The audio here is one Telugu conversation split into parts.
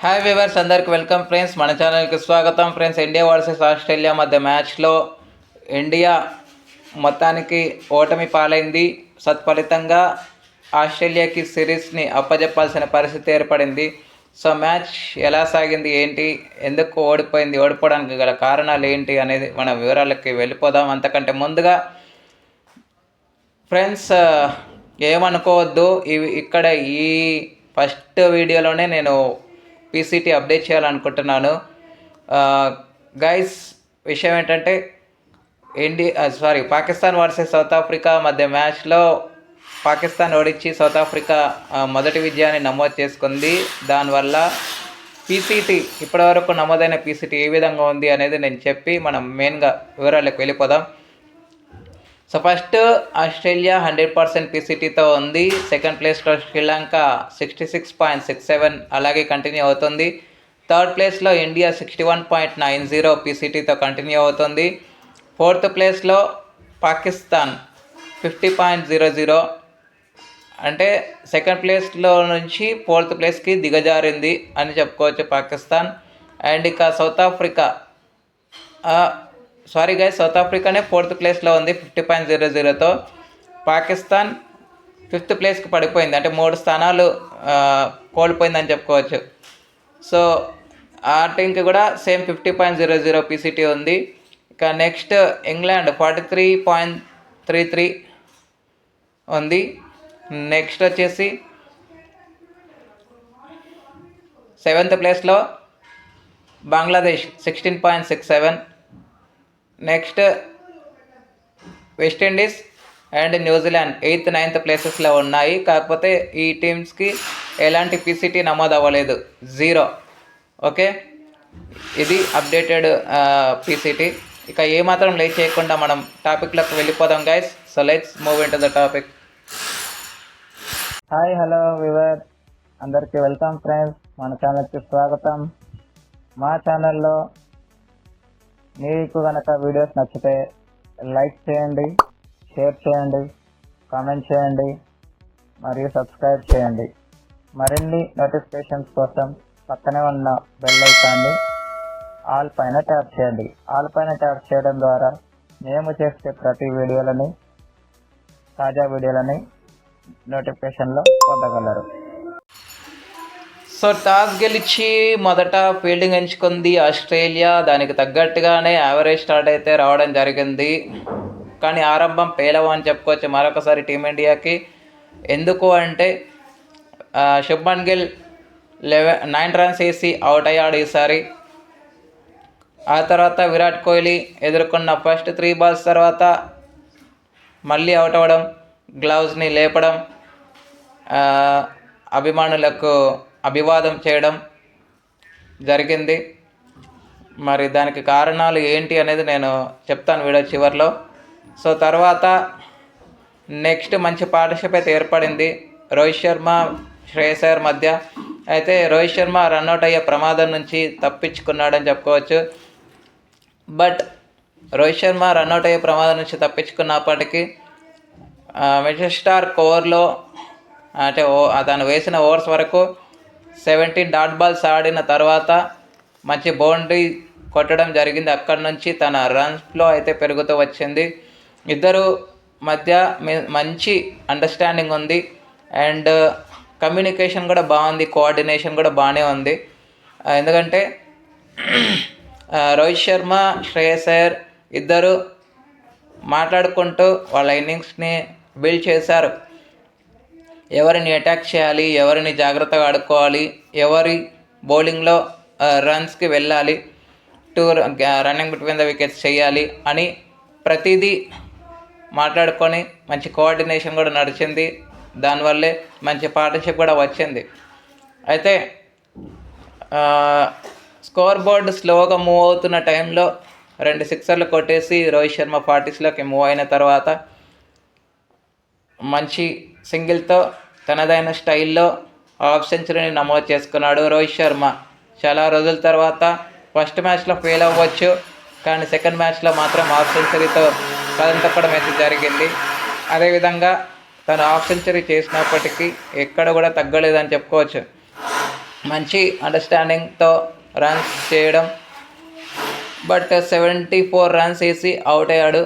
హాయ్ వ్యూవర్స్, అందరికి వెల్కమ్ ఫ్రెండ్స్. మన ఛానల్కి స్వాగతం ఫ్రెండ్స్. ఇండియా వర్సెస్ ఆస్ట్రేలియా మధ్య మ్యాచ్లో ఇండియా మొత్తానికి ఓటమి పాలైంది. సత్ఫలితంగా ఆస్ట్రేలియాకి సిరీస్ని అప్పజెప్పాల్సిన పరిస్థితి ఏర్పడింది. సో మ్యాచ్ ఎలా సాగింది, ఏంటి, ఎందుకు ఓడిపోయింది, ఓడిపోవడానికి గల కారణాలు ఏంటి అనేది మన వివరాలకి వెళ్ళిపోదాం. అంతకంటే ముందుగా ఫ్రెండ్స్ ఏమనుకోవద్దు, ఇక్కడ ఈ ఫస్ట్ వీడియోలోనే నేను పీసీటీ అప్డేట్ చేయాలనుకుంటున్నాను. గైస్, విషయం ఏంటంటే పాకిస్తాన్ వర్సెస్ సౌత్ ఆఫ్రికా మధ్య మ్యాచ్లో పాకిస్తాన్ ఓడించి సౌత్ ఆఫ్రికా మొదటి విజయాన్ని నమోదు చేసుకుంది. దానివల్ల పీసీటీ ఇప్పటివరకు నమోదైన పీసీటీ ఏ విధంగా ఉంది అనేది నేను చెప్పి మనం మెయిన్గా వివరాలకు వెళ్ళిపోదాం. సో ఫస్ట్ ఆస్ట్రేలియా 100% పీసీటీతో ఉంది. సెకండ్ ప్లేస్లో శ్రీలంక 66.67 అలాగే కంటిన్యూ అవుతుంది. థర్డ్ ప్లేస్లో ఇండియా 61.90 పీసీటీతో కంటిన్యూ అవుతుంది. ఫోర్త్ ప్లేస్లో పాకిస్తాన్ 50.00, అంటే సెకండ్ ప్లేస్లో నుంచి ఫోర్త్ ప్లేస్కి దిగజారింది అని చెప్పుకోవచ్చు పాకిస్తాన్. అండ్ ఇక సౌత్ ఆఫ్రికానే ఫోర్త్ ప్లేస్లో ఉంది 50.00తో. పాకిస్తాన్ ఫిఫ్త్ ప్లేస్కి పడిపోయింది, అంటే 3 స్థానాలు కోల్పోయిందని చెప్పుకోవచ్చు. సో ఆ టీంకి కూడా సేమ్ 50.00 పీసీటీ ఉంది. ఇక నెక్స్ట్ ఇంగ్లాండ్ 43.33 ఉంది. నెక్స్ట్ వచ్చేసి 7th ప్లేస్లో Bangladesh 16.67. Next West Indies and New Zealand 8th, 9th ప్లేసెస్లో ఉన్నాయి. కాకపోతే ఈ టీమ్స్కి ఎలాంటి పీసీటీ నమోదు అవ్వలేదు, 0. ఓకే, ఇది అప్డేటెడ్ పీసీటీ. ఇక ఏమాత్రం లేట్ చేయకుండా మనం టాపిక్లోకి వెళ్ళిపోదాం guys. So let's move in to the topic. Hi, hello viewers, అందరికీ వెల్కమ్ ఫ్రెండ్స్. మన ఛానల్కి స్వాగతం. మా ఛానల్లో మీకు కనుక వీడియోస్ నచ్చితే లైక్ చేయండి, షేర్ చేయండి, కామెంట్ చేయండి మరియు సబ్స్క్రైబ్ చేయండి. మరిన్ని నోటిఫికేషన్స్ కోసం పక్కనే ఉన్న బెల్ ఐకాన్ని ఆల్ పైన ట్యాప్ చేయండి. ఆల్ పైన ట్యాప్ చేయడం ద్వారా మేము చేసే ప్రతి వీడియోలని, తాజా వీడియోలని నోటిఫికేషన్లో పొందగలరు. సో టాస్ గెలిచి మొదట ఫీల్డింగ్ ఎంచుకుంది ఆస్ట్రేలియా. దానికి తగ్గట్టుగానే యావరేజ్ స్టార్ట్ అయితే రావడం జరిగింది. కానీ ఆరంభం పేలవ అని చెప్పుకోవచ్చు మరొకసారి టీమిండియాకి. ఎందుకు అంటే శుభ్మన్ గిల్ 9 రన్స్ వేసి అవుట్ అయ్యాడు ఈసారి. ఆ తర్వాత విరాట్ కోహ్లీ ఎదుర్కొన్న ఫస్ట్ 3 balls తర్వాత మళ్ళీ అవుట్ అవ్వడం, గ్లౌస్ని లేపడం, అభిమానులకు అభివాదం చేయడం జరిగింది. మరి దానికి కారణాలు ఏంటి అనేది నేను చెప్తాను వీడియో చివరిలో. సో తర్వాత నెక్స్ట్ మంచి పార్ట్నర్షిప్ అయితే ఏర్పడింది రోహిత్ శర్మ, శ్రేయస్ అయ్యర్ మధ్య. అయితే రోహిత్ శర్మ రన్అట్ అయ్యే ప్రమాదం నుంచి తప్పించుకున్నాడని చెప్పుకోవచ్చు. బట్ రోహిత్ శర్మ రన్అట్ అయ్యే ప్రమాదం నుంచి తప్పించుకున్నప్పటికీ మెజెస్టార్ ఓవర్లో, అంటే తను వేసిన ఓవర్స్ వరకు 17 డాట్ బాల్స్ ఆడిన తర్వాత మంచి బౌండరీ కొట్టడం జరిగింది. అక్కడి నుంచి తన రన్స్ ఫ్లో అయితే పెరుగుతూ వచ్చింది. ఇద్దరు మధ్య మంచి అండర్స్టాండింగ్ ఉంది. అండ్ కమ్యూనికేషన్ కూడా బాగుంది, కోఆర్డినేషన్ కూడా బాగానే ఉంది. ఎందుకంటే రోహిత్ శర్మ, శ్రేయస్ అయ్యర్ ఇద్దరు మాట్లాడుకుంటూ వాళ్ళ ఇన్నింగ్స్ని బిల్డ్ చేశారు. ఎవరిని అటాక్ చేయాలి, ఎవరిని జాగ్రత్తగా ఆడుకోవాలి, ఎవరి బౌలింగ్లో రన్స్కి వెళ్ళాలి, రన్నింగ్ బిట్వీన్ ద వికెట్స్ చేయాలి అని ప్రతిదీ మాట్లాడుకొని మంచి కోఆర్డినేషన్ కూడా నడిచింది. దానివల్లే మంచి పార్ట్నర్షిప్ కూడా వచ్చింది. అయితే స్కోర్ బోర్డు స్లోగా మూవ్ అవుతున్న టైంలో 2 సిక్సర్లు కొట్టేసి రోహిత్ శర్మ 40sలోకి మూవ్ అయిన తర్వాత మంచి సింగిల్తో తనదైన స్టైల్లో హాఫ్ సెంచరీని నమోదు చేసుకున్నాడు రోహిత్ శర్మ. చాలా రోజుల తర్వాత ఫస్ట్ మ్యాచ్లో ఫెయిల్ అవ్వచ్చు, కానీ సెకండ్ మ్యాచ్లో మాత్రం హాఫ్ సెంచరీతో కదం తప్పడం అయితే జరిగింది. అదేవిధంగా తను హాఫ్ సెంచరీ చేసినప్పటికీ ఎక్కడ కూడా తగ్గలేదని చెప్పుకోవచ్చు. మంచి అండర్స్టాండింగ్తో రన్స్ చేయడం. బట్ 74 రన్స్ వేసి అవుట్ అయ్యాడు.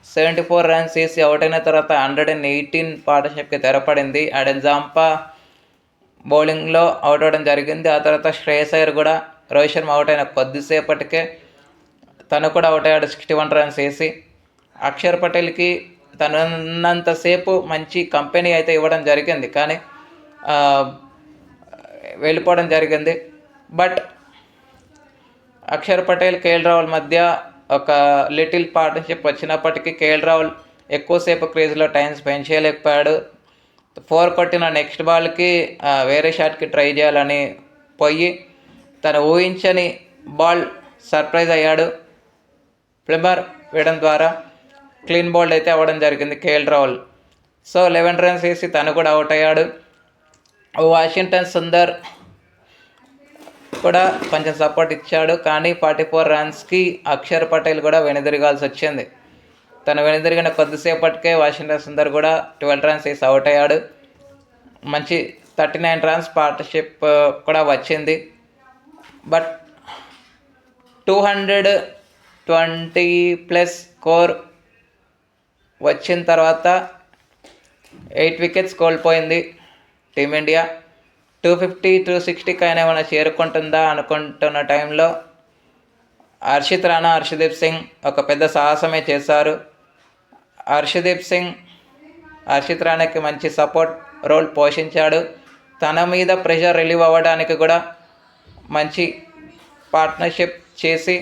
74 రన్స్ వేసి అవుట్ అయిన తర్వాత 118 పార్ట్నర్షిప్కి తెరపడింది. ఆడెన్ జాంపా బౌలింగ్లో అవుట్ అవ్వడం జరిగింది. ఆ తర్వాత శ్రేయస్ అయ్యర్ కూడా రోహిత్ శర్మ అవుట్ అయిన కొద్దిసేపటికే తను కూడా అవుట్ అయ్యాడు 61 రన్స్ వేసి. అక్షర్ పటేల్కి తను ఉన్నంతసేపు మంచి కంపెనీ అయితే ఇవ్వడం జరిగింది, కానీ వెళ్ళిపోవడం జరిగింది. బట్ అక్షర్ పటేల్, కేఎల్ రాహుల్ మధ్య ఒక లిటిల్ పార్ట్నర్షిప్ వచ్చినప్పటికీ కేఎల్ రాహుల్ ఎక్కువసేపు క్రీజ్లో టైం స్పెండ్ చేయలేకపోయాడు. 4 కొట్టిన నెక్స్ట్ బాల్కి వేరే షాట్కి ట్రై చేయాలని పోయి తను ఊహించని బాల్ సర్ప్రైజ్ అయ్యాడు. ఫ్లిమర్ వేయడం ద్వారా క్లీన్ బౌల్డ్ అయితే అవ్వడం జరిగింది కేఎల్ రాహుల్. సో 11 రన్స్ వేసి తను కూడా అవుట్ అయ్యాడు. వాషింగ్టన్ సుందర్ కూడా కొంచెం సపోర్ట్ ఇచ్చాడు, కానీ 44 రన్స్కి అక్షర్ పటేల్ కూడా వెనుదిరగాల్సి వచ్చింది. తను వెనుదిరిగిన కొద్దిసేపటికే వాషింగ్టన్ సుందర్ కూడా 12 రన్స్ వేసి అవుట్ అయ్యాడు. మంచి 39 రన్స్ పార్ట్నర్షిప్ కూడా వచ్చింది. బట్ 220+ స్కోర్ వచ్చిన తర్వాత 8 వికెట్స్ కోల్పోయింది టీమిండియా. 250, 260కి అయినా ఏమైనా చేరుకుంటుందా అనుకుంటున్న టైంలో హర్షిత్ రాణా, హర్షదీప్ సింగ్ ఒక పెద్ద సాహసమే చేశారు. హర్షిత్ రాణాకి మంచి సపోర్ట్ రోల్ పోషించాడు. తన మీద ప్రెషర్ రిలీవ్ అవ్వడానికి కూడా మంచి పార్ట్నర్షిప్ చేసి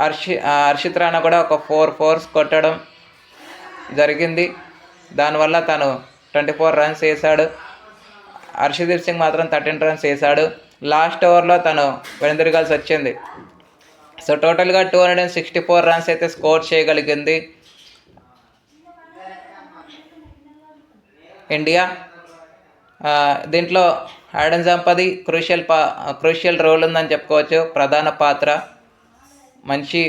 హర్షిత్ రాణా కూడా ఒక 4 4s కొట్టడం జరిగింది. దానివల్ల తను 24 రన్స్ వేశాడు. హర్షదీప్ సింగ్ మాత్రం 13 రన్స్ వేశాడు. లాస్ట్ ఓవర్లో తను వెనుదిరగాల్సి వచ్చింది. సో టోటల్గా 264 రన్స్ అయితే స్కోర్ చేయగలిగింది ఇండియా. దీంట్లో ఆడెన్ జాంపాది క్రూషియల్ రోల్ ఉందని చెప్పుకోవచ్చు, ప్రధాన పాత్ర. మంచి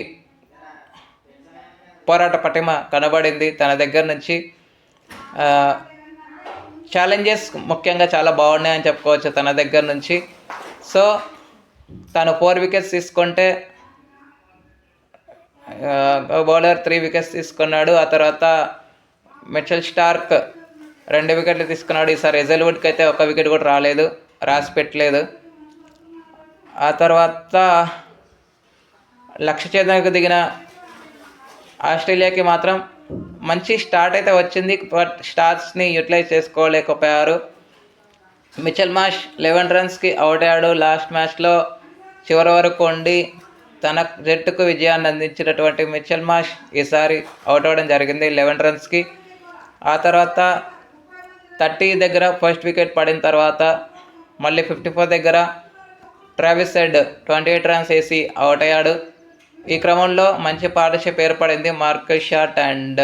పోరాట పటిమ కనబడింది తన దగ్గర నుంచి. ఛాలెంజెస్ ముఖ్యంగా చాలా బాగున్నాయని చెప్పుకోవచ్చు తన దగ్గర నుంచి. సో తను 4 వికెట్స్ తీసుకుంటే బౌలర్ 3 వికెట్స్ తీసుకున్నాడు. ఆ తర్వాత మిచెల్ స్టార్క్ 2 వికెట్లు తీసుకున్నాడు. ఈసారి హెజల్వుడ్కి అయితే 1 వికెట్ కూడా రాలేదు, రాసి పెట్టలేదు. ఆ తర్వాత లక్ష్య ఛేదనకు దిగిన ఆస్ట్రేలియాకి మాత్రం మంచి స్టార్ట్ అయితే వచ్చింది, బట్ స్టార్స్ని యూటిలైజ్ చేసుకోలేకపోయారు. మిచెల్ మార్ష్ 11 రన్స్కి అవుట్ అయ్యాడు. లాస్ట్ మ్యాచ్లో చివరి వరకు ఉండి తన జట్టుకు విజయాన్ని అందించినటువంటి మిచెల్ మార్ష్ ఈసారి అవుట్ అవ్వడం జరిగింది 11 రన్స్కి. ఆ తర్వాత 30 దగ్గర ఫస్ట్ వికెట్ పడిన తర్వాత మళ్ళీ 54 దగ్గర ట్రావిస్ హెడ్ 28 రన్స్ వేసి అవుట్ అయ్యాడు. ఈ క్రమంలో మంచి పార్ట్నర్షిప్ ఏర్పడింది. మార్కస్ షాట్ అండ్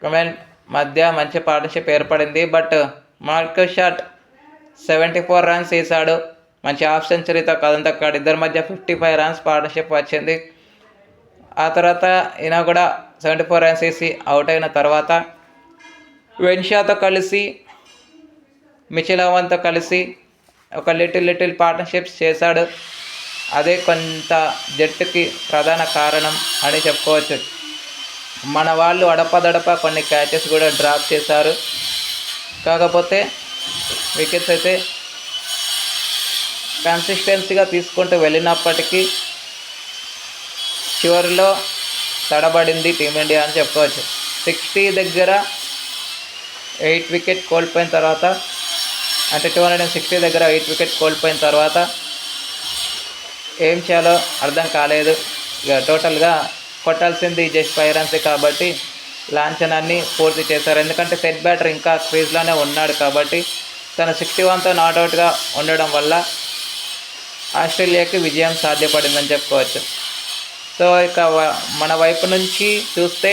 కమెల్ మధ్య మంచి పార్ట్నర్షిప్ ఏర్పడింది. బట్ మార్కస్ షాట్ 74 రన్స్ వేశాడు. మంచి హాఫ్ సెంచరీతో కథం తక్కాడు. ఇద్దరి మధ్య 55 రన్స్ పార్ట్నర్షిప్ వచ్చింది. ఆ తర్వాత ఈయన కూడా 74 రన్స్ వేసి అవుట్ అయిన తర్వాత వెన్షాతో కలిసి, మిచెల్ అవన్తో కలిసి ఒక లిటిల్ పార్ట్నర్షిప్స్ చేశాడు. అదే కొంత జట్టుకి ప్రధాన కారణం అని చెప్పుకోవచ్చు. మన వాళ్ళు అడపదడప కొన్ని క్యాచెస్ కూడా డ్రాప్ చేశారు. కాకపోతే వికెట్స్ అయితే కన్సిస్టెన్సీగా తీసుకుంటూ వెళ్ళినప్పటికీ చివరిలో తడబడింది టీమిండియా అని చెప్పుకోవచ్చు. 60 దగ్గర 8 వికెట్ కోల్పోయిన తర్వాత, అంటే 260 దగ్గర 8 వికెట్ కోల్పోయిన తర్వాత ఏం చేయాలో అర్థం కాలేదు. ఇక టోటల్గా కొట్టాల్సింది జస్ట్ 5 రన్స్ కాబట్టి లాంఛనాన్ని పూర్తి చేశారు. ఎందుకంటే సెట్ బ్యాటర్ ఇంకా క్రీజ్లోనే ఉన్నాడు కాబట్టి తను 61తో నాట్అవుట్గా ఉండడం వల్ల ఆస్ట్రేలియాకి విజయం సాధ్యపడిందని చెప్పుకోవచ్చు. సో ఇక మన వైపు నుంచి చూస్తే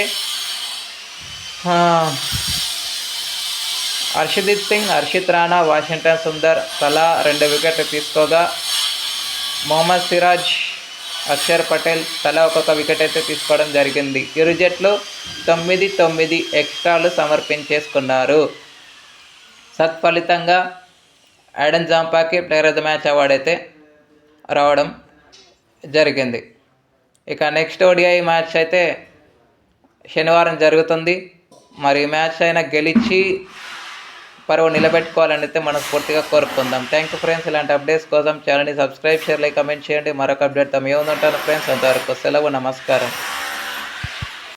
హర్షదీప్ సింగ్, హర్షిత్ రాణా, వాషింగ్టన్ సుందర్ తలా 2 వికెట్లు తీసుకోగా మొహమ్మద్ సిరాజ్, అక్షర్ పటేల్ తలా ఒక్కొక్క వికెట్ అయితే తీసుకోవడం జరిగింది. ఇరు జట్లు 9 ఎక్స్ట్రాలు సమర్పించేసుకున్నారు. సత్ఫలితంగా యాడన్ జాంపాకి player of the match award అయితే రావడం జరిగింది. ఇక నెక్స్ట్ ఓడిఐ మ్యాచ్ అయితే శనివారం జరుగుతుంది. మరి ఈ మ్యాచ్ అయినా గెలిచి పరువు నిలబెట్టుకోవాలని అయితే మనస్ఫూర్తిగా కోరుకుందాం. Thank you friends. ఇలాంటి అప్డేట్స్ కోసం ఛానల్ని సబ్స్క్రైబ్, షేర్, లైక్, కమెంట్ చేయండి. మరొక అప్డేట్తో మేము ఉంటాను ఫ్రెండ్స్. అంతవరకు సెలవు, నమస్కారం.